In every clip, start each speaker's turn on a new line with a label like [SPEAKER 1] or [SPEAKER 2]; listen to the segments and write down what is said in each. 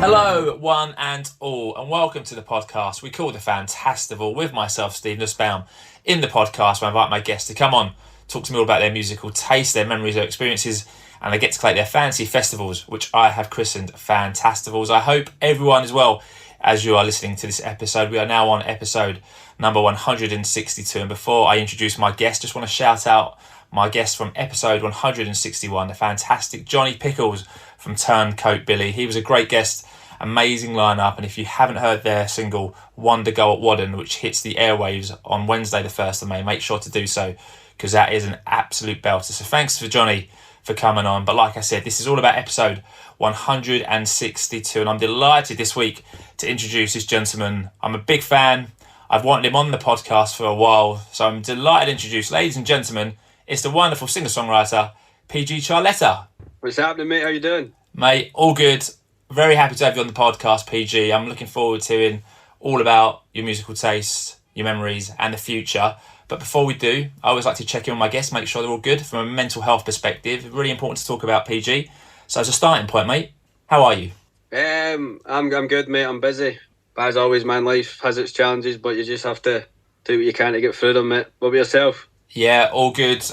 [SPEAKER 1] Hello, one and all, and welcome to the podcast we call the Fantastival with myself, Steve Nussbaum. In the podcast, I invite my guests to come on, talk to me all about their musical taste, their memories, their experiences, and they get to collate their fancy festivals, which I have christened Fantastivals. I hope everyone is well as you are listening to this episode. We are now on episode number 162, and before I introduce my guest, just want to shout out my guest from episode 161, the fantastic Johnny Pickles from Turncoat Billy. He was a great guest, amazing lineup, and if you haven't heard their single Wonder Go at Wadden, which hits the airwaves on Wednesday the 1st of May, make sure to do so, because that is an absolute belter. So thanks for Johnny for coming on. But like I said, this is all about episode 162, and I'm delighted this week to introduce this gentleman. I'm a big fan. I've wanted him on the podcast for a while, so I'm delighted to introduce, ladies and gentlemen, it's the wonderful singer-songwriter, PG Ciarletta.
[SPEAKER 2] What's happening, mate? How you doing?
[SPEAKER 1] Mate, all good. Very happy to have you on the podcast, PG. I'm looking forward to hearing all about your musical tastes, your memories, and the future. But before we do, I always like to check in on my guests, make sure they're all good from a mental health perspective. Really important to talk about, PG. So as a starting point, mate, how are you?
[SPEAKER 2] I'm good, mate. I'm busy. But as always, man, life has its challenges, but you just have to do what you can to get through them, mate. What about yourself?
[SPEAKER 1] Yeah, all good,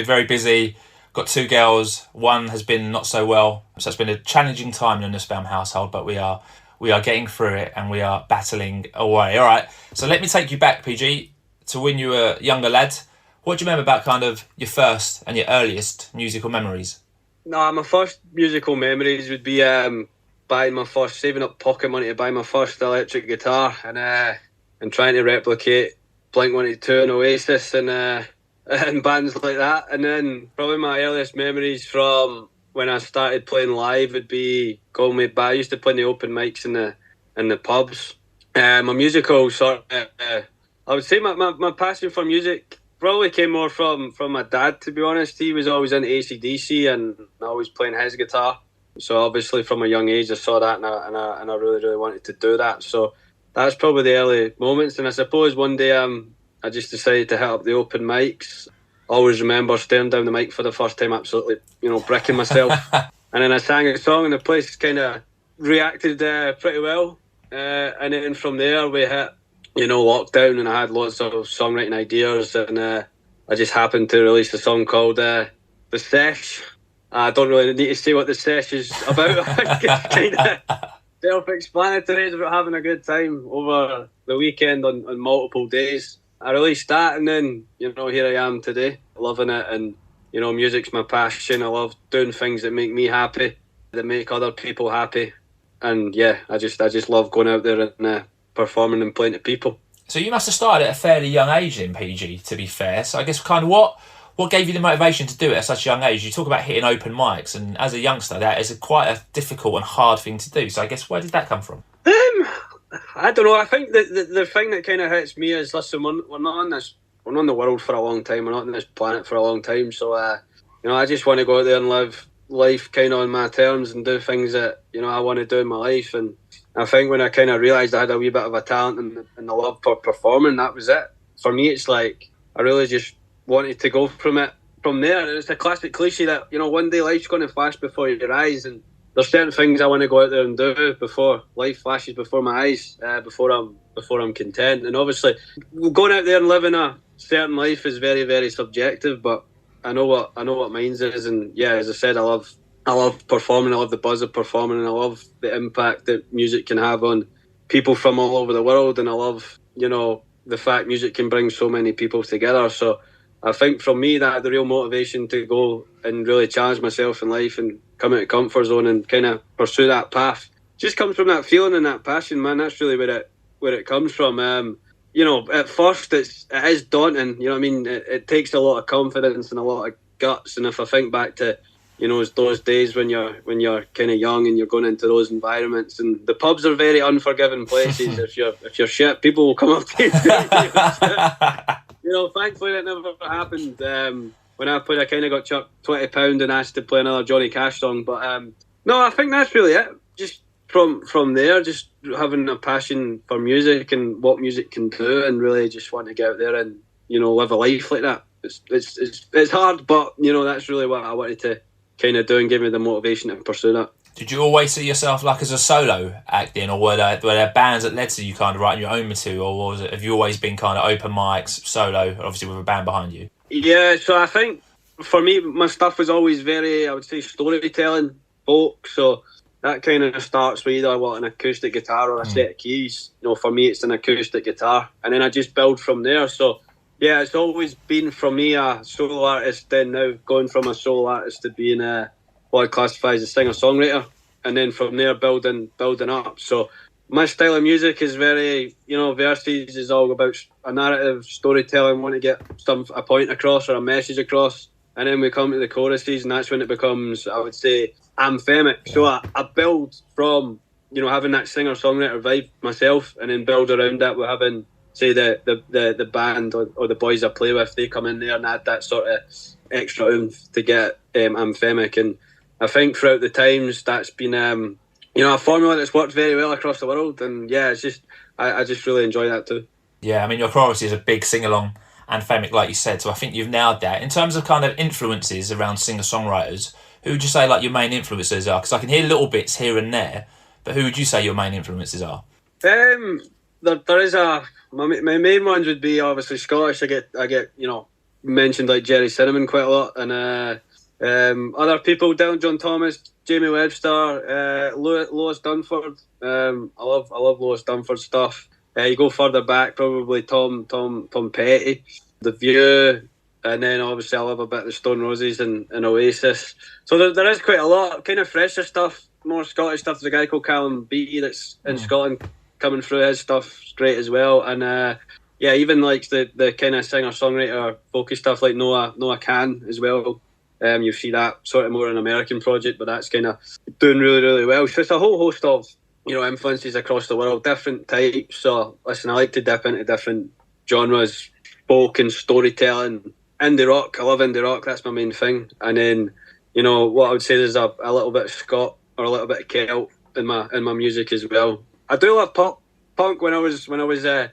[SPEAKER 1] very busy. Got 2 girls, one has been not so well. So it's been a challenging time in the Nussbaum household, but we are getting through it and we are battling away. All right, so let me take you back, PG, to when you were a younger lad. What do you remember about kind of your first and your earliest musical memories?
[SPEAKER 2] No, my first musical memories would be saving up pocket money to buy my first electric guitar and trying to replicate Blink-182 and Oasis and bands like that. And then probably my earliest memories from when I started playing live would be going with I used to play in the open mics in the pubs. My musical sort of, I would say my passion for music probably came more from my dad, to be honest. He was always into AC/DC and always playing his guitar. So obviously from a young age I saw that and I really, really wanted to do that. So that's probably the early moments. And I suppose one day I just decided to hit up the open mics. Always remember staring down the mic for the first time, absolutely, bricking myself. And then I sang a song and the place kind of reacted pretty well. And then from there we hit, lockdown, and I had lots of songwriting ideas, and I just happened to release a song called The Sesh. I don't really need to say what The Sesh is about. It's kind of self-explanatory. It's about having a good time over the weekend on multiple days. I released that, and then, here I am today, loving it, and, music's my passion. I love doing things that make me happy, that make other people happy, and yeah, I just love going out there and performing and playing to people.
[SPEAKER 1] So you must have started at a fairly young age in PG, to be fair. So I guess kind of what gave you the motivation to do it at such a young age? You talk about hitting open mics, and as a youngster, that is quite a difficult and hard thing to do. So I guess where did that come from?
[SPEAKER 2] I don't know. I think the thing that kind of hits me is, listen, we're not on the world for a long time. We're not on this planet for a long time. So, I just want to go out there and live life kind of on my terms and do things that, I want to do in my life. And I think when I kind of realised I had a wee bit of a talent and the love for performing, that was it. For me, it's like I really just wanted to go from there. It's a classic cliche that, one day life's going to flash before your eyes, and there's certain things I want to go out there and do before life flashes before my eyes, before I'm content. And obviously, going out there and living a certain life is very, very subjective. But I know what mine's is, and yeah, as I said, I love performing. I love the buzz of performing, and I love the impact that music can have on people from all over the world. And I love, the fact music can bring so many people together. So I think for me, that had the real motivation to go and really challenge myself in life and come out of comfort zone and kind of pursue that path. Just comes from that feeling and that passion, man. That's really where it comes from. At first it is daunting. It takes a lot of confidence and a lot of guts. And if I think back to, those days when you're kind of young and you're going into those environments, and the pubs are very unforgiving places. if you're shit, people will come up to you. Thankfully that never happened. When I played, I kind of got chucked £20 and asked to play another Johnny Cash song. But no, I think that's really it. Just from there, just having a passion for music and what music can do, and really just want to get out there and live a life like that. It's hard, but that's really what I wanted to kind of do and give me the motivation to pursue that.
[SPEAKER 1] Did you always see yourself like as a solo acting, or were there bands that led to you kind of writing your own material, or have you always been kind of open mics, solo, obviously with a band behind you?
[SPEAKER 2] Yeah, so I think for me, my stuff was always very, I would say, storytelling, folk. So that kind of starts with either an acoustic guitar or a set of keys. For me, it's an acoustic guitar, and then I just build from there. So yeah, it's always been for me a solo artist, then now going from a solo artist to being what I classify as a singer-songwriter, and then from there building up. So my style of music is very, Verses is all about a narrative, storytelling, want to get a point across or a message across, and then we come to the choruses, and that's when it becomes, I would say, anthemic. Yeah. So I build from, having that singer-songwriter vibe myself, and then build around that with having, say, the band or the boys I play with, they come in there and add that sort of extra oomph to get anthemic. And I think throughout the times that's been a formula that's worked very well across the world, and yeah, it's just I just really enjoy that too.
[SPEAKER 1] Yeah, I mean, your chorus is a big sing-along anthemic, like you said, so I think you've nailed that. In terms of kind of influences around singer-songwriters, who would you say like your main influences are? Because I can hear little bits here and there, but who would you say your main influences are?
[SPEAKER 2] There is my main ones would be obviously Scottish. I get mentioned like Jerry Cinnamon quite a lot, and other people, Dylan John Thomas, Jamie Webster, Lois Dunford. I love Lois Dunford stuff. You go further back, probably Tom Petty, The View, and then obviously I love a bit of the Stone Roses and Oasis. So there is quite a lot kind of fresher stuff, more Scottish stuff. There's a guy called Callum Beattie that's in Scotland coming through. His stuff's great as well, and even like the kind of singer-songwriter folky stuff like Noah Can as well. You see that sort of more an American project, but that's kind of doing really, really well. So it's a whole host of influences across the world, different types. So listen, I like to dip into different genres, folk and storytelling, indie rock. I love indie rock. That's my main thing. And then what I would say, there's a little bit of Scot or a little bit of Celt in my music as well. I do love punk. When I was at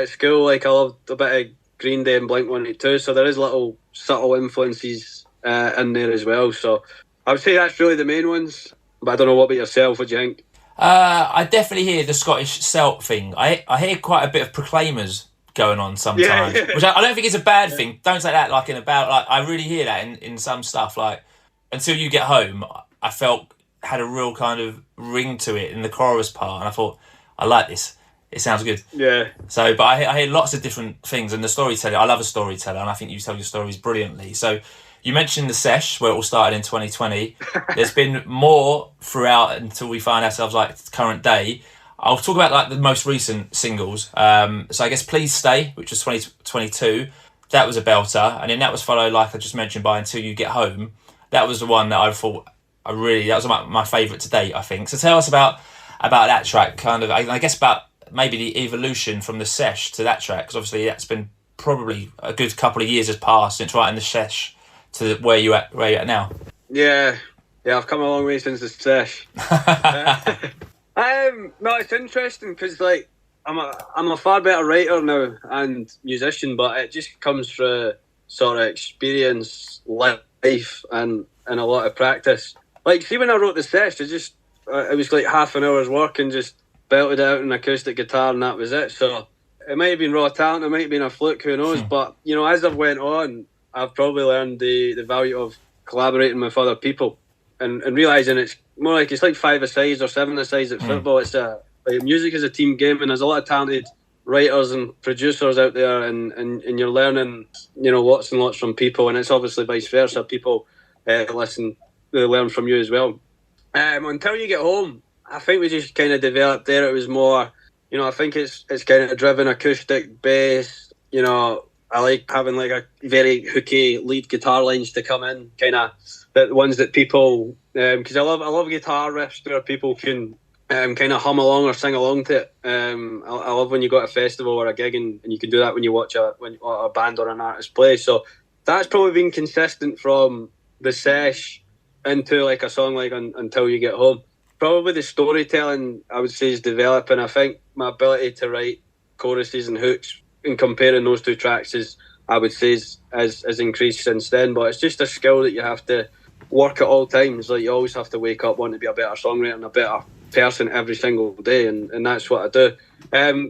[SPEAKER 2] school, like I loved a bit of Green Day and Blink-182. So there is little subtle influences in there as well. So I would say that's really the main ones. But I don't know, what about yourself? What do you think?
[SPEAKER 1] I definitely hear the Scottish Celt thing. I hear quite a bit of Proclaimers going on sometimes, which I don't think is a bad thing. Don't say that like I really hear that in some stuff. Like Until You Get Home, I felt had a real kind of ring to it in the chorus part, and I thought, I like this. It sounds good. Yeah. So, but I hear lots of different things, and the storyteller, I love a storyteller, and I think you tell your stories brilliantly. So, you mentioned the Sesh, where it all started in 2020. There's been more throughout until we find ourselves like current day. I'll talk about like the most recent singles. So I guess Please Stay, which was 2022, that was a belter, and then that was followed, like I just mentioned, by Until You Get Home. That was the one that I thought that was my favourite to date, I think. So tell us about that track, kind of. I guess about maybe the evolution from the Sesh to that track, because obviously that's been probably a good couple of years has passed since writing the Sesh to where you're at now. Yeah, I've come a long way since the Sesh. No, it's interesting because like I'm a far better writer now and musician, but it just comes through sort of experience, life, and a lot of practice. Like, see, when I wrote the Sesh, it was like half an hour's work and just belted out an acoustic guitar, and that was it. So it might have been raw talent, it might have been a fluke, who knows? But as I've went on, I've probably learned the value of collaborating with other people and realising it's more like, it's like 5-a-sides or 7-a-sides at football. It's like music is a team game, and there's a lot of talented writers and producers out there, and you're learning lots and lots from people, and it's obviously vice versa. People they learn from you as well. Until You Get Home, I think we just kind of developed there. It was more, I think it's kind of driven acoustic bass. I like having like a very hooky lead guitar lines to come in, kind of the ones that people, because I love guitar riffs where people can kind of hum along or sing along to it. I love when you go to a festival or a gig and you can do that when you watch a band or an artist play. So that's probably been consistent from the Sesh into like a song like Until You Get Home. Probably the storytelling, I would say, is developing. I think my ability to write choruses and hooks in comparing those two tracks is increased since then. But it's just a skill that you have to
[SPEAKER 2] work at all times. Like, you always have to wake up wanting to be a better songwriter and a better person every single day, and that's what I do.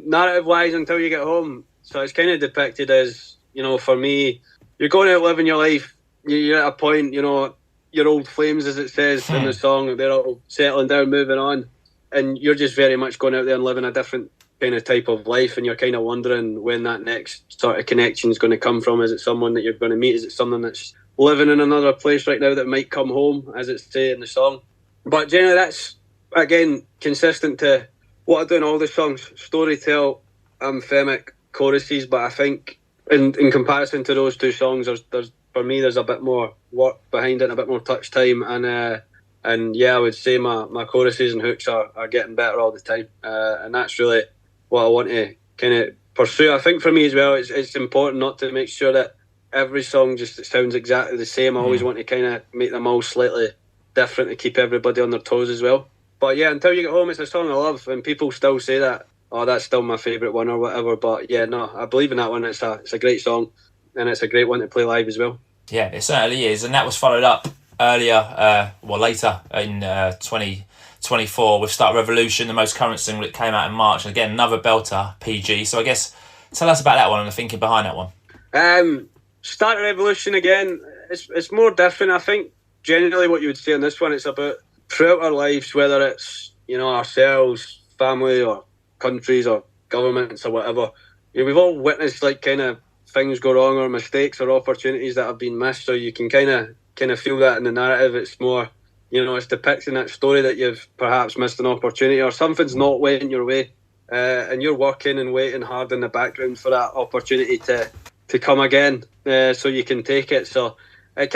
[SPEAKER 2] Narrative wise, Until You Get Home, so it's kind of depicted as, you know, for me, you're going out living your life, you're at a point, you know, your old flames, as it says in the song, they're all settling down, moving on, and you're just very much going out there and living a different kind of type of life, and you're kind of wondering when that next sort of connection is going to come from. Is it someone that you're going to meet? Is it someone that's living in another place right now that might come home, as it's say in the song? But generally, that's again consistent to what I do in all the songs: storytell, anthemic, choruses. But I think in comparison to those two songs, there's for me there's a bit more work behind it, and a bit more touch time, and yeah, I would say my choruses and hooks are getting better all the time, and that's really what I want to kind of pursue. I think for me as well, it's important not to make sure that every song just sounds exactly the same. I always want to kind of make them all slightly different to keep everybody on their toes as well. But yeah, Until You Get Home, it's a song I love, and people still say that, oh, that's still my favourite one or whatever. But yeah, no, I believe in that one. It's a great song, and it's a great one to play live as well.
[SPEAKER 1] Yeah, it certainly is, and that was followed up later in 2024 with Start Revolution, the most current single that came out in March, and again another belter, PG. So I guess tell us about that one and the thinking behind that one.
[SPEAKER 2] Start Revolution, again, it's more different. I think generally what you would say on this one, it's about throughout our lives, whether it's, you know, ourselves, family, or countries, or governments, or whatever, you know, we've all witnessed like kind of things go wrong, or mistakes, or opportunities that have been missed. So you can kind of feel that in the narrative. It's more, you know, it's depicting that story that you've perhaps missed an opportunity, or something's not went your way, and you're working and waiting hard in the background for that opportunity to come again, so you can take it. So it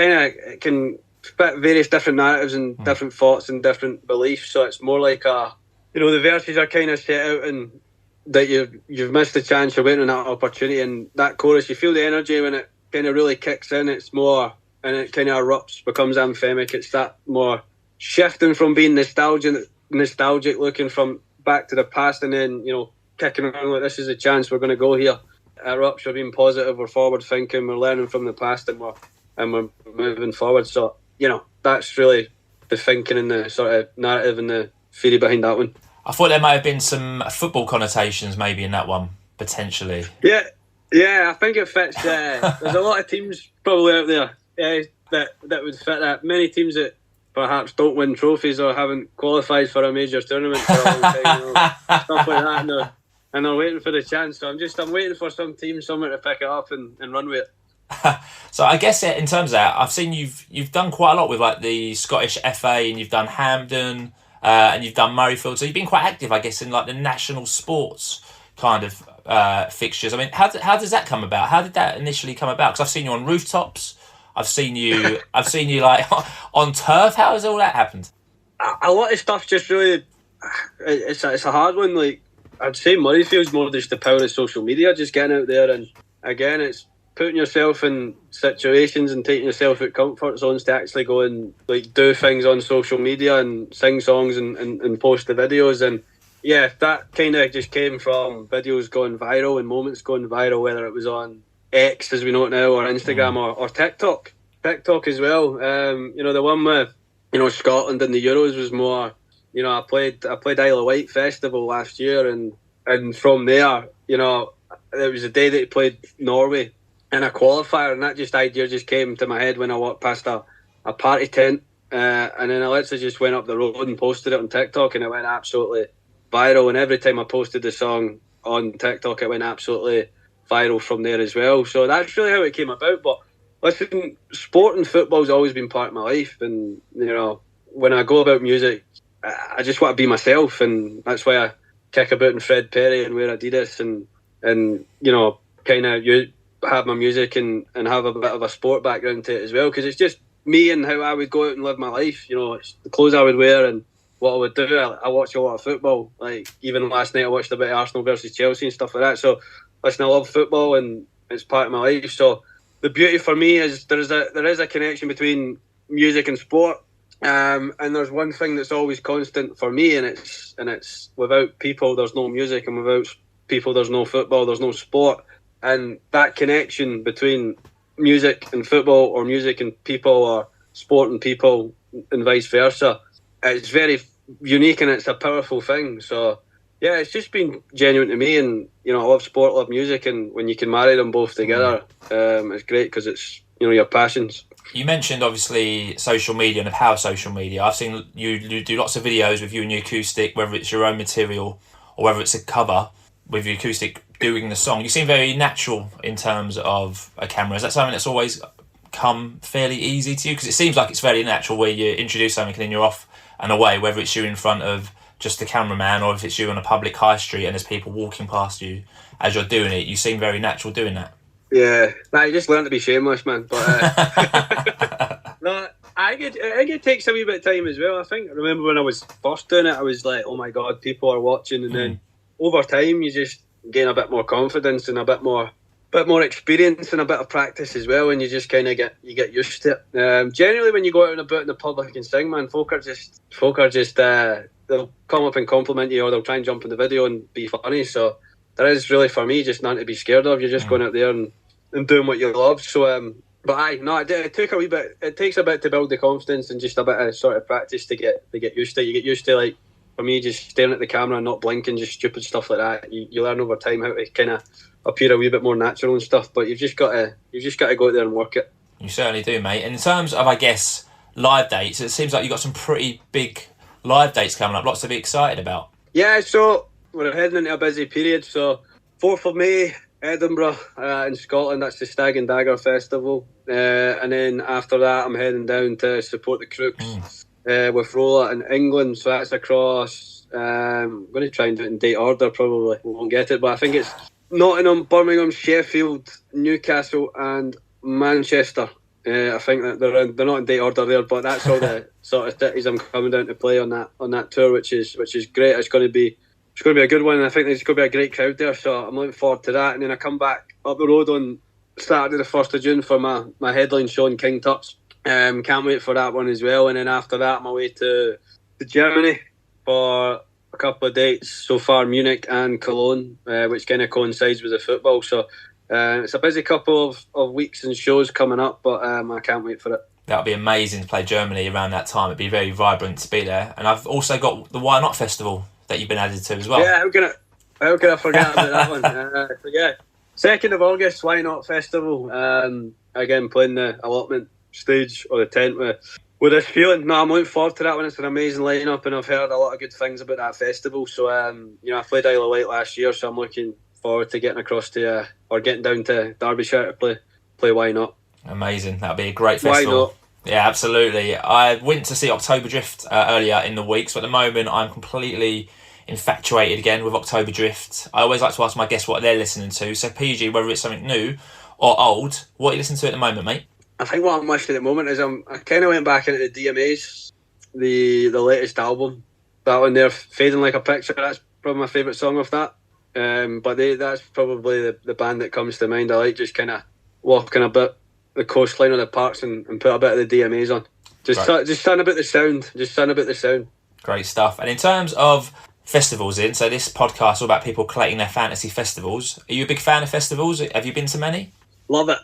[SPEAKER 2] can fit various different narratives and different thoughts and different beliefs. So it's more like you know, the verses are kind of set out and that you've missed the chance, you're waiting on that opportunity, and that chorus, you feel the energy when it kind of really kicks in. It's more, and it kind of erupts, becomes anthemic. It's that more shifting from being nostalgic, looking from back to the past, and then, you know, kicking around like, this is a chance, we're going to go here. It erupts, we're being positive, we're forward thinking, we're learning from the past, and we're moving forward. So, you know, that's really the thinking and the sort of narrative and the theory behind that one.
[SPEAKER 1] I thought there might have been some football connotations maybe in that one, potentially.
[SPEAKER 2] Yeah, I think it fits. There's a lot of teams probably out there that would fit that. Many teams that perhaps don't win trophies or haven't qualified for a major tournament for a long time, you know, stuff like that, and they're waiting for the chance. So I'm waiting for some team somewhere to pick it up and run with it.
[SPEAKER 1] So I guess in terms of that, I've seen you've done quite a lot with like the Scottish FA, and you've done Hampden, and you've done Murrayfield. So you've been quite active, I guess, in like the national sports kind of fixtures. I mean, how does that come about? How did that initially come about? Because I've seen you on rooftops. I've seen you like on turf. How has all that happened?
[SPEAKER 2] A lot of stuff just really, it's a hard one. Like, I'd say Murrayfield's more just the power of social media, just getting out there, and again, it's putting yourself in situations and taking yourself out comfort zones to actually go and like do things on social media and sing songs and post the videos. And yeah, that kind of just came from videos going viral and moments going viral, whether it was on X as we know it now, or Instagram, or TikTok as well. You know, the one with, you know, Scotland and the Euros was more, you know, I played Isle of Wight Festival last year, and from there, you know, it was the day that he played Norway in a qualifier, and that idea just came to my head when I walked past a party tent, and then I literally just went up the road and posted it on TikTok, and it went absolutely viral. And every time I posted the song on TikTok, it went absolutely viral from there as well. So that's really how it came about. But listen, sport and football's always been part of my life, and you know, when I go about music, I just want to be myself, and that's why I kick about in Fred Perry and wear Adidas, and you know, kind of have my music and have a bit of a sport background to it as well, because it's just me and how I would go out and live my life. You know, it's the clothes I would wear and what I would do. I watch a lot of football. Like, even last night I watched a bit of Arsenal versus Chelsea and stuff like that. So listen, I love football and it's part of my life. So the beauty for me is there is a connection between music and sport. And there's one thing that's always constant for me, and it's without people there's no music, and without people there's no football, there's no sport. And that connection between music and football, or music and people, or sporting people and vice versa. It's very unique and it's a powerful thing. So yeah, it's just been genuine to me, and I love sport, love music, and when you can marry them both together, it's great because it's your passions.
[SPEAKER 1] You mentioned obviously social media and the power of social media. I've seen you do lots of videos with you and your acoustic, whether it's your own material or whether it's a cover with your acoustic doing the song. You seem very natural in terms of a camera. Is that something that's always come fairly easy to you? Because it seems like it's fairly natural where you introduce something and then you're off and away, whether it's you in front of just the cameraman or if it's you on a public high street and there's people walking past you as you're doing it. You seem very natural doing that.
[SPEAKER 2] Yeah, you just learn to be shameless, man. But no, I think it takes a wee bit of time as well. I remember when I was first doing it, I was like, oh my God, people are watching. And then over time, you just gain a bit more confidence and a bit more experience and a bit of practice as well. And you just kind of get used to it. Generally, when you go out and about in the public and sing, man, folk are just they'll come up and compliment you, or they'll try and jump in the video and be funny. So there is really, for me, just nothing to be scared of. You're just going out there and doing what you love. So, it took a wee bit. It takes a bit to build the confidence and just a bit of sort of practice to get used to it. You get used to, like, for me, just staring at the camera and not blinking, just stupid stuff like that. You learn over time how to kind of appear a wee bit more natural and stuff. But you've just got to go out there and work it.
[SPEAKER 1] You certainly do, mate. And in terms of, I guess, live dates, it seems like you've got some pretty big live dates coming up. Lots to be excited about.
[SPEAKER 2] Yeah, so we're heading into a busy period. So 4th of May, Edinburgh in Scotland. That's the Stag and Dagger Festival. And then after that, I'm heading down to support the Crooks with Rolla in England. So that's across. I'm going to try and do it in date order. Probably we won't get it, but I think it's Nottingham, Birmingham, Sheffield, Newcastle, and Manchester. I think that they're not in date order there, but that's all the sort of cities I'm coming down to play on that tour, which is great. It's going to be a good one, and I think there's going to be a great crowd there. So I'm looking forward to that. And then I come back up the road on Saturday the 1st of June for my headline show in King Tuts. Can't wait for that one as well. And then after that, I'm away to Germany for a couple of dates so far, Munich and Cologne, which kind of coincides with the football. So it's a busy couple of weeks and shows coming up, but I can't wait for it.
[SPEAKER 1] That would be amazing to play Germany around that time. It'd be very vibrant to be there. And I've also got the Why Not Festival that you've been added to as well.
[SPEAKER 2] Yeah, how can I forget about that one? So yeah, 2nd of August, Why Not Festival. Again, playing the allotment stage or the tent with this feeling. No, I'm looking forward to that one. It's an amazing lineup, and I've heard a lot of good things about that festival. So I played Isle of Wight last year, so I'm looking forward to getting across to or getting down to Derbyshire to play Why Not.
[SPEAKER 1] Amazing. That'd be a great festival. Why not? Yeah, absolutely. I went to see October Drift earlier in the week, so at the moment I'm completely infatuated again with October Drift. I always like to ask my guests what they're listening to. So PG, whether it's something new or old, what are you listening to at the moment, mate?
[SPEAKER 2] I think what I'm listening at the moment is I kind of went back into the DMAs, the latest album. That one there, Fading Like a Picture, that's probably my favourite song of that. But that's probably the band that comes to mind. I like just kind of walking a bit the coastline of the parks and put a bit of the DMAs on. Just sound about the sound.
[SPEAKER 1] Great stuff. And in terms of festivals so this podcast is all about people collating their fantasy festivals. Are you a big fan of festivals? Have you been to many?
[SPEAKER 2] Love it.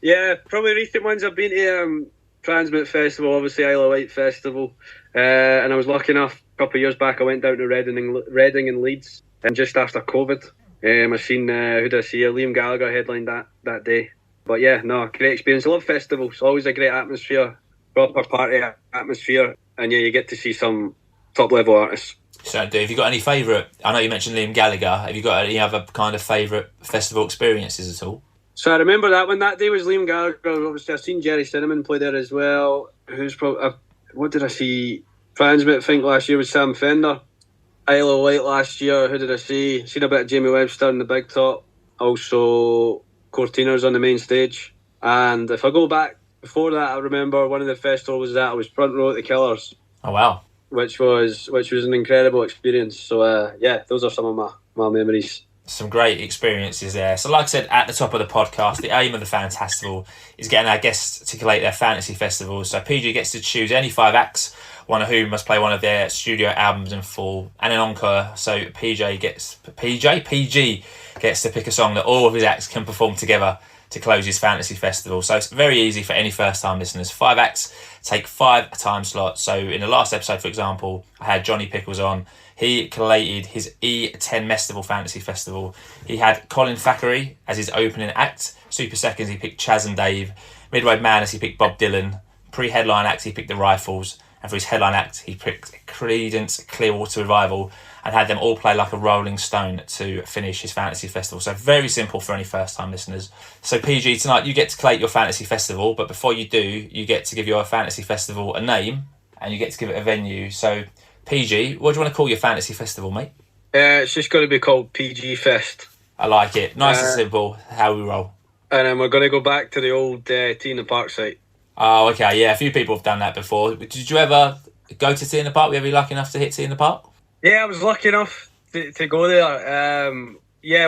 [SPEAKER 2] Yeah, probably recent ones I've been to Transmit Festival, obviously Isle of Wight Festival. And I was lucky enough, a couple of years back, I went down to Reading and Leeds. And just after COVID, I seen, who did I see? Liam Gallagher headlined that day. But yeah, no, great experience. I love festivals. Always a great atmosphere, proper party atmosphere. And yeah, you get to see some top level artists.
[SPEAKER 1] So, have you got any favourite? I know you mentioned Liam Gallagher. Have you got any other kind of favourite festival experiences at all?
[SPEAKER 2] So I remember that one. That day was Liam Gallagher. Obviously, I've seen Jerry Cinnamon play there as well. Who's probably what did I see? Transmit, I think last year was Sam Fender. Isle of Wight last year. Who did I see? Seen a bit of Jamie Webster in the Big Top. Also, Cortinas on the main stage. And if I go back before that, I remember one of the festivals that I was front row at the Killers.
[SPEAKER 1] Oh wow!
[SPEAKER 2] Which was an incredible experience. So yeah, those are some of my memories.
[SPEAKER 1] Some great experiences there. So like I said at the top of the podcast, the aim of the Fantastival is getting our guests to collate their fantasy festivals. So PG gets to choose any 5 acts, one of whom must play one of their studio albums in full, and an encore. So PG gets to pick a song that all of his acts can perform together to close his fantasy festival. So it's very easy for any first-time listeners. 5 acts, take 5 time slots. So in the last episode, for example, I had Johnny Pickles on. He collated his E10 Mestival Fantasy Festival. He had Colin Thackeray as his opening act. Super Seconds, he picked Chaz and Dave. Midway Madness, he picked Bob Dylan. Pre-headline act, he picked The Rifles. And for his headline act, he picked Creedence Clearwater Revival and had them all play like a Rolling Stone to finish his fantasy festival. So very simple for any first-time listeners. So PG, tonight you get to collate your fantasy festival, but before you do, you get to give your fantasy festival a name and you get to give it a venue. So PG, what do you want to call your fantasy festival, mate?
[SPEAKER 2] It's just going to be called PG Fest.
[SPEAKER 1] I like it. Nice and simple, how we roll.
[SPEAKER 2] And then we're going to go back to the old T in the Park site.
[SPEAKER 1] Oh, okay, yeah, a few people have done that before. Did you ever go to T in the Park? Were you ever lucky enough to hit T in the Park?
[SPEAKER 2] Yeah, I was lucky enough to go there.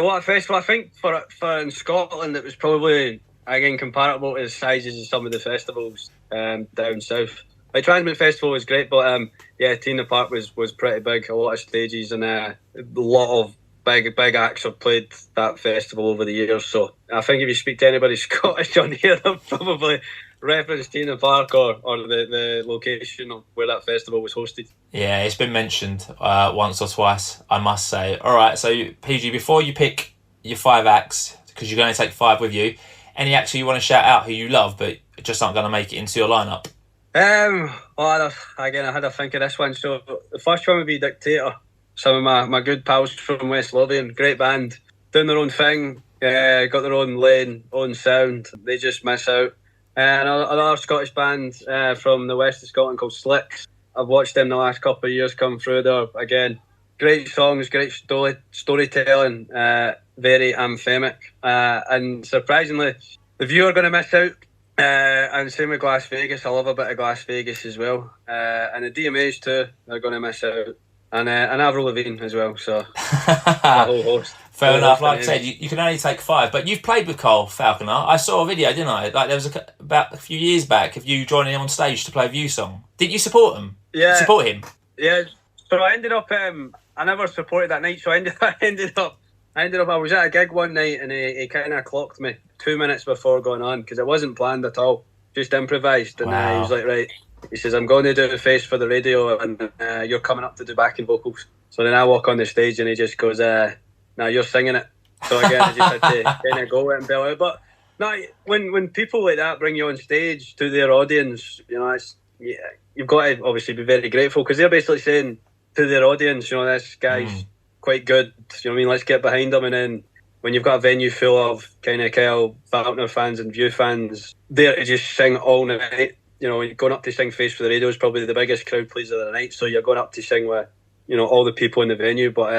[SPEAKER 2] What a festival. I think for in Scotland, it was probably, again, comparable to the sizes of some of the festivals down south. Like Transmit Festival was great, but T in the Park was pretty big. A lot of stages and a lot of big acts have played that festival over the years. So I think if you speak to anybody Scottish on here, they'll probably reference T in the Park or the location of where that festival was hosted.
[SPEAKER 1] Yeah, it's been mentioned once or twice, I must say. All right, so PG, before you pick your 5 acts, because you're going to take 5 with you, any acts you want to shout out who you love but just aren't going to make it into your lineup?
[SPEAKER 2] I had to think of this one. So the first one would be Dictator. Some of my good pals from West Lothian, great band, doing their own thing, got their own lane, own sound. They just miss out. And another Scottish band from the west of Scotland called Slicks. I've watched them the last couple of years come through there. Again, great songs, great storytelling, very anthemic. And surprisingly, the View are going to miss out. And same with Las Vegas. I love a bit of Las Vegas as well. And the DMAs too, they're going to miss out. And Avril Lavigne as well. So the whole host.
[SPEAKER 1] Fair enough. Like I said, you can only take 5, but you've played with Carl Falconer. I saw a video, didn't I? Like there was about a few years back of you joining him on stage to play a View song. Did you support him?
[SPEAKER 2] Yeah.
[SPEAKER 1] Support him?
[SPEAKER 2] Yeah. So I ended up. I never supported that night. So I ended up. I was at a gig one night and he kind of clocked me 2 minutes before going on because it wasn't planned at all. Just improvised, and he was like, right. He says, I'm going to do a face for the radio and you're coming up to do backing vocals. So then I walk on the stage and he just goes, nah, you're singing it. So again, I just had to kind of go it and bail out. But no, when people like that bring you on stage to their audience, you know, you've got to obviously be very grateful because they're basically saying to their audience, you know, this guy's quite good. You know what I mean? Let's get behind him. And then when you've got a venue full of kind of Kyle Falconer fans and View fans there to just sing all night, you know, going up to sing Face for the Radio is probably the biggest crowd pleaser of the night. So you're going up to sing with, you know, all the people in the venue. But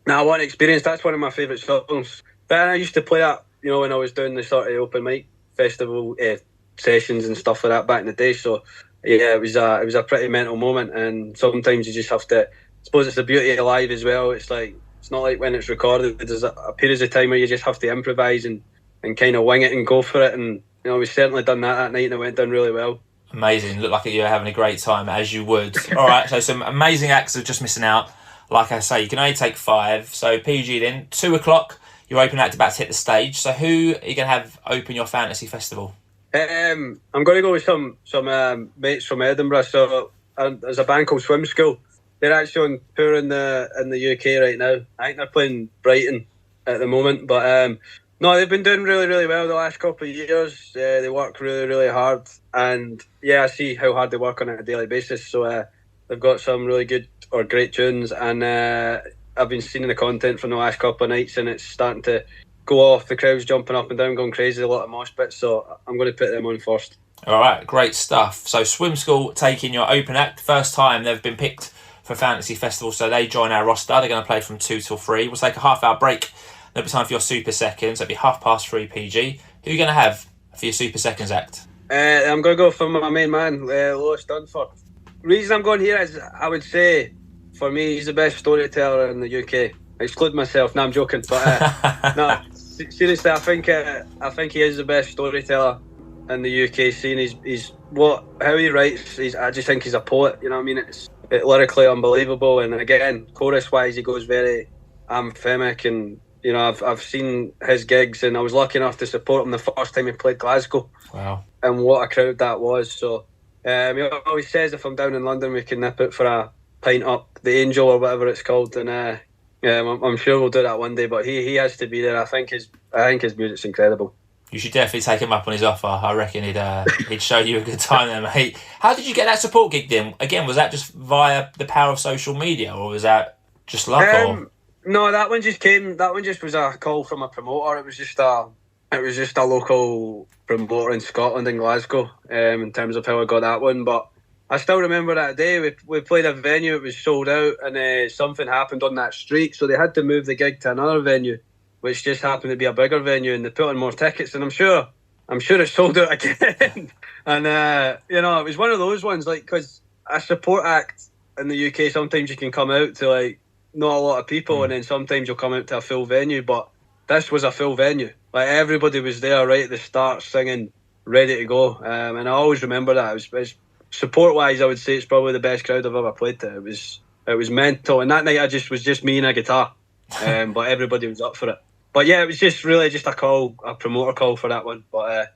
[SPEAKER 2] I want to experience. That's one of my favourite songs. But I used to play that, you know, when I was doing the sort of open mic festival sessions and stuff like that back in the day. So yeah, it was a pretty mental moment. And sometimes you just have to. I suppose it's the beauty of live as well. It's like it's not like when it's recorded. There's a period of time where you just have to improvise and kind of wing it and go for it. And you know, we've certainly done that night, and it went down really well.
[SPEAKER 1] Amazing. Looked like you were having a great time, as you would. All right, so some amazing acts are just missing out. Like I say, you can only take 5. So PG then, 2 o'clock, your open act about to hit the stage. So who are you going to have open your fantasy festival?
[SPEAKER 2] I'm going to go with some mates from Edinburgh. So there's a band called Swim School. They're actually on tour in the UK right now. I think they're playing Brighton at the moment. But no, they've been doing really, really well the last couple of years. They work really, really hard. And yeah, I see how hard they work on it on a daily basis. So they've got some really good or great tunes. And I've been seeing the content from the last couple of nights and it's starting to go off. The crowd's jumping up and down, going crazy, a lot of mosh pits. So I'm going to put them on first.
[SPEAKER 1] All right, great stuff. So Swim School taking your open act. First time they've been picked for Fantasy Festival. So they join our roster. They're going to play from 2 till 3. We'll take a half-hour break. There'll be time for your Super Seconds. It'll be 3:30 PG. Who are you going to have for your Super Seconds act?
[SPEAKER 2] I'm going to go for my main man, Lewis Dunford. The reason I'm going here is, I would say, for me, he's the best storyteller in the UK. I exclude myself. No, I'm joking. But no, seriously, I think he is the best storyteller in the UK scene. He's how he writes. I just think he's a poet. You know what I mean? It's lyrically unbelievable. And again, chorus wise, he goes very anthemic and I've seen his gigs, and I was lucky enough to support him the first time he played Glasgow.
[SPEAKER 1] Wow.
[SPEAKER 2] And what a crowd that was. So he always says if I'm down in London, we can nip it for a pint up the Angel or whatever it's called, and I'm sure we'll do that one day. But he has to be there. I think his music's incredible.
[SPEAKER 1] You should definitely take him up on his offer. I reckon he'd show you a good time there, mate. How did you get that support gig then? Again, was that just via the power of social media, or was that just luck?
[SPEAKER 2] No, that one just came. That one just was a call from a promoter. It was just a local promoter in Scotland, in Glasgow. In terms of how I got that one, but I still remember that day. We played a venue. It was sold out, and something happened on that street, so they had to move the gig to another venue, which just happened to be a bigger venue, and they put on more tickets, and I'm sure it sold out again. And it was one of those ones, like, because a support act in the UK, sometimes you can come out to like not a lot of people, and then sometimes you'll come out to a full venue, but this was a full venue. Like, everybody was there right at the start, singing, ready to go. And I always remember that. It was support wise, I would say it's probably the best crowd I've ever played to. It was mental, and that night was just me and a guitar, but everybody was up for it. But yeah, it was just really just a promoter call for that one. But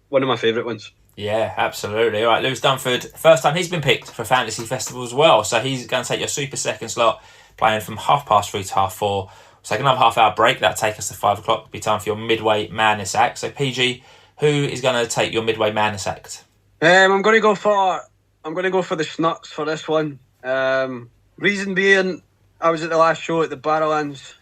[SPEAKER 2] one of my favourite ones.
[SPEAKER 1] Yeah, absolutely. All right, Lewis Dunford, first time he's been picked for Fantasy Festival as well. So he's going to take your super second slot, playing from 3:30 to 4:30. We'll take another half-hour break. That'll take us to 5 o'clock. It'll be time for your Midway Madness Act. So PG, who is going to take your Midway Madness Act?
[SPEAKER 2] I'm going to go for the Snuts for this one. Reason being, I was at the last show at the Barrowlands.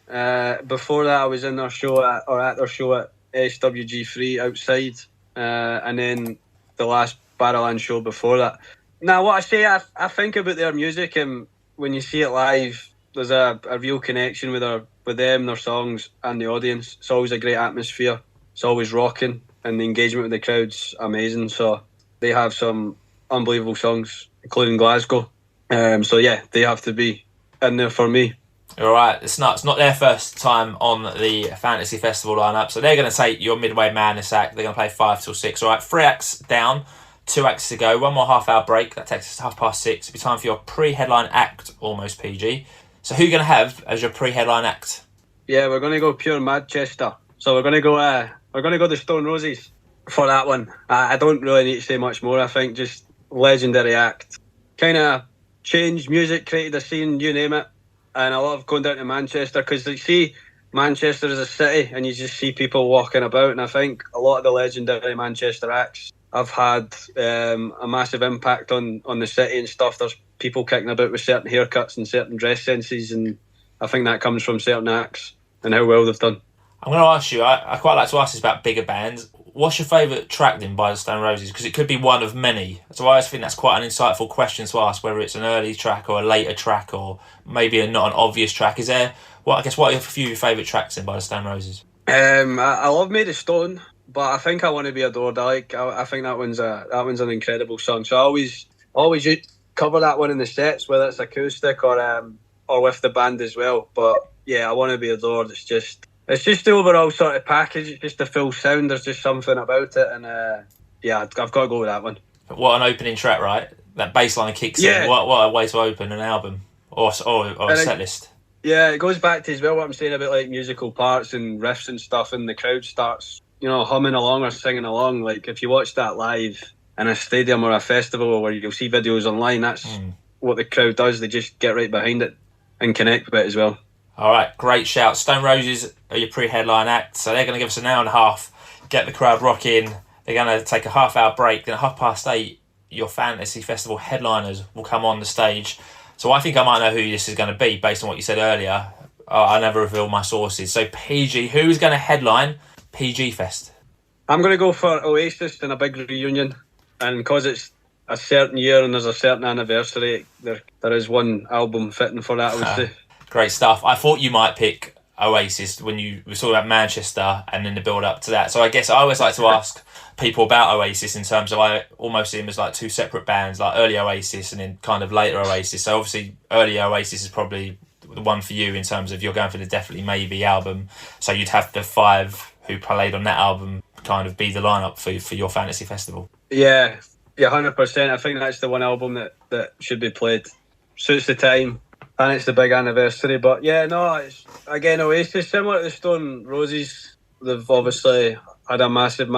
[SPEAKER 2] Before that, I was in their show at their show at SWG3 outside, and then the last Barrowlands show before that. Now, what I say, I think about their music, and when you see it live, there's a real connection with them, their songs, and the audience. It's always a great atmosphere. It's always rocking, and the engagement with the crowd's amazing. So they have some unbelievable songs, including Glasgow. So yeah, they have to be in there for me.
[SPEAKER 1] All right, it's not their first time on the Fantasy Festival lineup, so they're going to take your Midway Madness Act. They're going to play 5 till 6. All right, 3 acts down, 2 acts to go. One more half-hour break. That takes us to 6:30. It'll be time for your pre-headline act, almost PG. So who are you going to have as your pre-headline act?
[SPEAKER 2] Yeah, we're going to go pure Manchester. So we're going to go the Stone Roses for that one. I don't really need to say much more. I think just legendary act. Kind of changed music, created a scene, you name it. And I love going down to Manchester because, like, see, Manchester is a city and you just see people walking about. And I think a lot of the legendary Manchester acts have had a massive impact on the city and stuff. There's people kicking about with certain haircuts and certain dress senses, and I think that comes from certain acts and how well they've done.
[SPEAKER 1] I'm going to ask you, I quite like to ask this about bigger bands. What's your favourite track then by the Stone Roses? Because it could be one of many. So I always think that's quite an insightful question to ask, whether it's an early track or a later track or maybe not an obvious track. Is there, what are a few of your favourite tracks then by the Stone Roses?
[SPEAKER 2] I love Made of Stone, but I think I Want to Be Adored. I think that one's an incredible song. So I always cover that one in the sets, whether it's acoustic or with the band as well. But yeah, I Want to Be Adored. It's just the overall sort of package. It's just the full sound. There's just something about it, and I've got to go with that one.
[SPEAKER 1] What an opening track, right? That bass line kicks in. What a way to open an album or a set list.
[SPEAKER 2] Yeah, it goes back to as well what I'm saying about like musical parts and riffs and stuff, and the crowd starts, humming along or singing along. Like if you watch that live in a stadium or a festival where you'll see videos online, that's what the crowd does. They just get right behind it and connect with it as well.
[SPEAKER 1] All right, great shout. Stone Roses are your pre-headline act, so they're going to give us an hour and a half, get the crowd rocking. They're going to take a half-hour break. Then at 8:30, your Fantasy Festival headliners will come on the stage. So I think I might know who this is going to be based on what you said earlier. I never reveal my sources. So PG, who is going to headline PG Fest?
[SPEAKER 2] I'm going to go for Oasis in a big reunion, and because it's a certain year and there's a certain anniversary, there is one album fitting for that, I would say.
[SPEAKER 1] Great stuff. I thought you might pick Oasis when you were talking about Manchester and then the build up to that. So I guess I always like to ask people about Oasis in terms of, I almost see them as like two separate bands, like early Oasis and then kind of later Oasis. So obviously early Oasis is probably the one for you in terms of you're going for the Definitely Maybe album. So you'd have the 5 who played on that album kind of be the lineup for your Fantasy Festival.
[SPEAKER 2] Yeah, 100%. I think that's the one album that should be played. Suits the time. and it's the big anniversary. But yeah, no, it's again Oasis, similar to the Stone Roses. They've obviously had a massive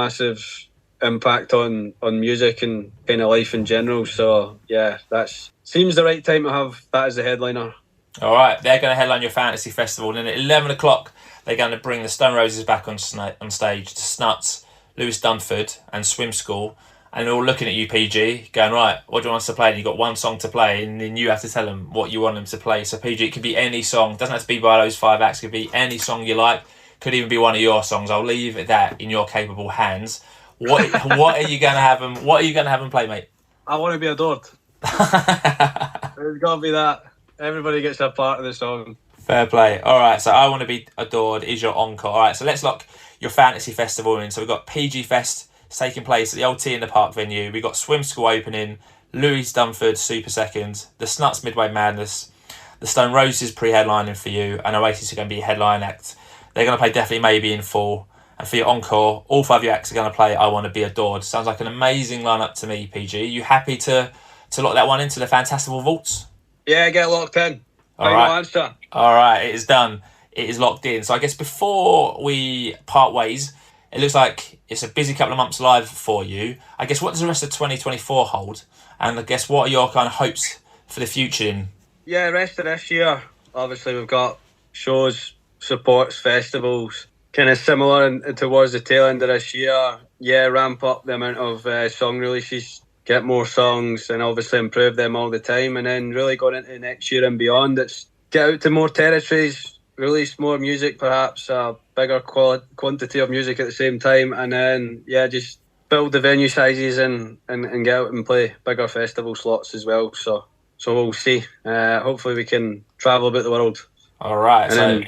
[SPEAKER 2] impact on music and kind of life in general. So yeah, that seems the right time to have that as the headliner.
[SPEAKER 1] All right, they're going to headline your fantasy festival, and then at 11 o'clock they're going to bring the Stone Roses back on stage to Snuts, Lewis Dunford and Swim School, and they're all looking at you, PG, going, right, what do you want us to play? And you've got one song to play, and then you have to tell them what you want them to play. So PG, it could be any song, it doesn't have to be by those 5 acts, it could be any song you like, could even be one of your songs. I'll leave that in your capable hands. What are you going to have them? What are you going to have them play, mate?
[SPEAKER 2] I Want to Be Adored. There's got to be that. Everybody gets a part of the song.
[SPEAKER 1] Fair play. All right, so I Want to Be Adored is your encore. All right, so let's lock your fantasy festival in. So we've got PG Fest taking place at the old T in the Park venue. We've got Swim School opening, Louis Dunford Super Second, the Snuts Midway Madness, the Stone Roses pre-headlining for you, and Oasis are going to be a headline act. They're going to play Definitely Maybe in full. And for your encore, all 5 of your acts are going to play I Want to Be Adored. Sounds like an amazing lineup to me, PG. You happy to lock that one into the Fantastival vaults?
[SPEAKER 2] Yeah, get locked in.
[SPEAKER 1] All right. Answer. All right, it is done. It is locked in. So I guess before we part ways, it looks like it's a busy couple of months live for you. I guess what does the rest of 2024 hold? And I guess what are your kind of hopes for the future in?
[SPEAKER 2] Yeah, rest of this year, obviously we've got shows, supports, festivals, kind of similar and towards the tail end of this year. Yeah, ramp up the amount of song releases, get more songs and obviously improve them all the time, and then really going into next year and beyond, it's get out to more territories, release more music, perhaps a bigger quantity of music at the same time, and then just build the venue sizes and get out and play bigger festival slots as well. So we'll see. Hopefully we can travel about the world.
[SPEAKER 1] All right,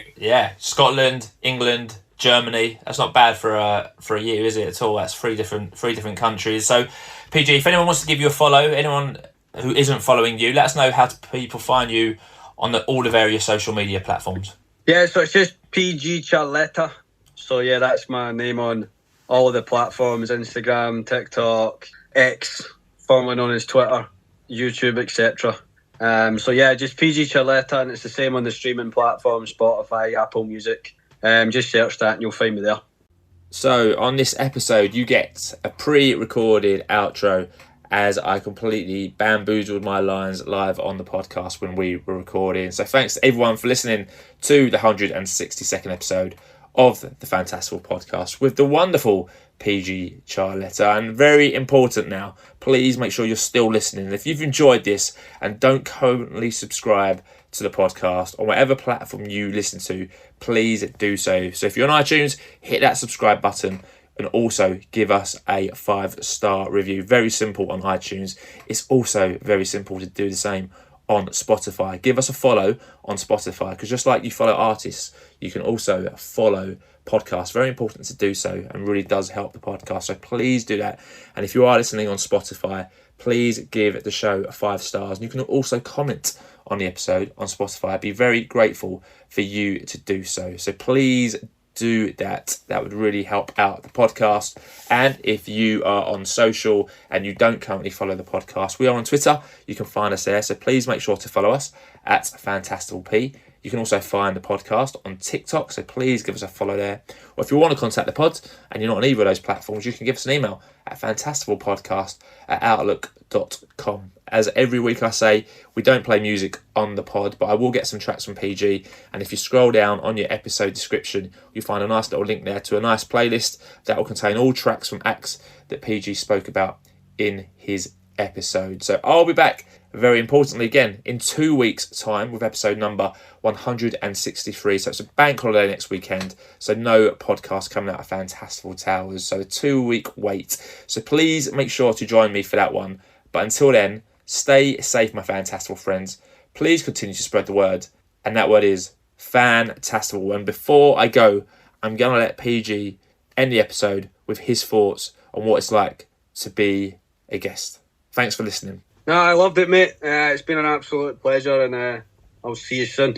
[SPEAKER 1] Scotland, England, Germany. That's not bad for a year, is it at all? That's three different countries. So PG, if anyone wants to give you a follow, anyone who isn't following you, let us know how people find you on all the various social media platforms.
[SPEAKER 2] Yeah, so it's just PG Ciarletta. So yeah, that's my name on all of the platforms: Instagram, TikTok, X, formerly known as Twitter, YouTube, etc. So yeah, just PG Ciarletta, and it's the same on the streaming platforms: Spotify, Apple Music. Just search that and you'll find me there.
[SPEAKER 1] So on this episode, you get a pre-recorded outro as I completely bamboozled my lines live on the podcast when we were recording. So thanks to everyone for listening to the 162nd episode of the Fantastival Podcast with the wonderful PG Ciarletta. And very important now, please make sure you're still listening. If you've enjoyed this and don't currently subscribe to the podcast on whatever platform you listen to, please do so. So if you're on iTunes, hit that subscribe button and also give us a 5-star review. Very simple on iTunes. It's also very simple to do the same on Spotify. Give us a follow on Spotify, because just like you follow artists, you can also follow podcasts. Very important to do so and really does help the podcast. So please do that. And if you are listening on Spotify, please give the show 5 stars. And you can also comment on the episode on Spotify. I'd be very grateful for you to do so. So please do that. That would really help out the podcast. And if you are on social and you don't currently follow the podcast, we are on Twitter. You can find us there. So please make sure to follow us at Fantastival P. You can also find the podcast on TikTok, so please give us a follow there. Or if you want to contact the pod and you're not on either of those platforms, you can give us an email at fantastivalpodcast@outlook.com. As every week I say, we don't play music on the pod, but I will get some tracks from PG. And if you scroll down on your episode description, you'll find a nice little link there to a nice playlist that will contain all tracks from acts that PG spoke about in his episode. So I'll be back, very importantly, again in 2 weeks' time with episode number 163. So it's a bank holiday next weekend, so no podcast coming out of Fantastival Towers. So a 2-week wait. So please make sure to join me for that one. But until then, stay safe, my Fantastival friends. Please continue to spread the word, and that word is Fantastival. And before I go, I'm going to let PG end the episode with his thoughts on what it's like to be a guest. Thanks for listening.
[SPEAKER 2] No, I loved it, mate. It's been an absolute pleasure, and I'll see you soon.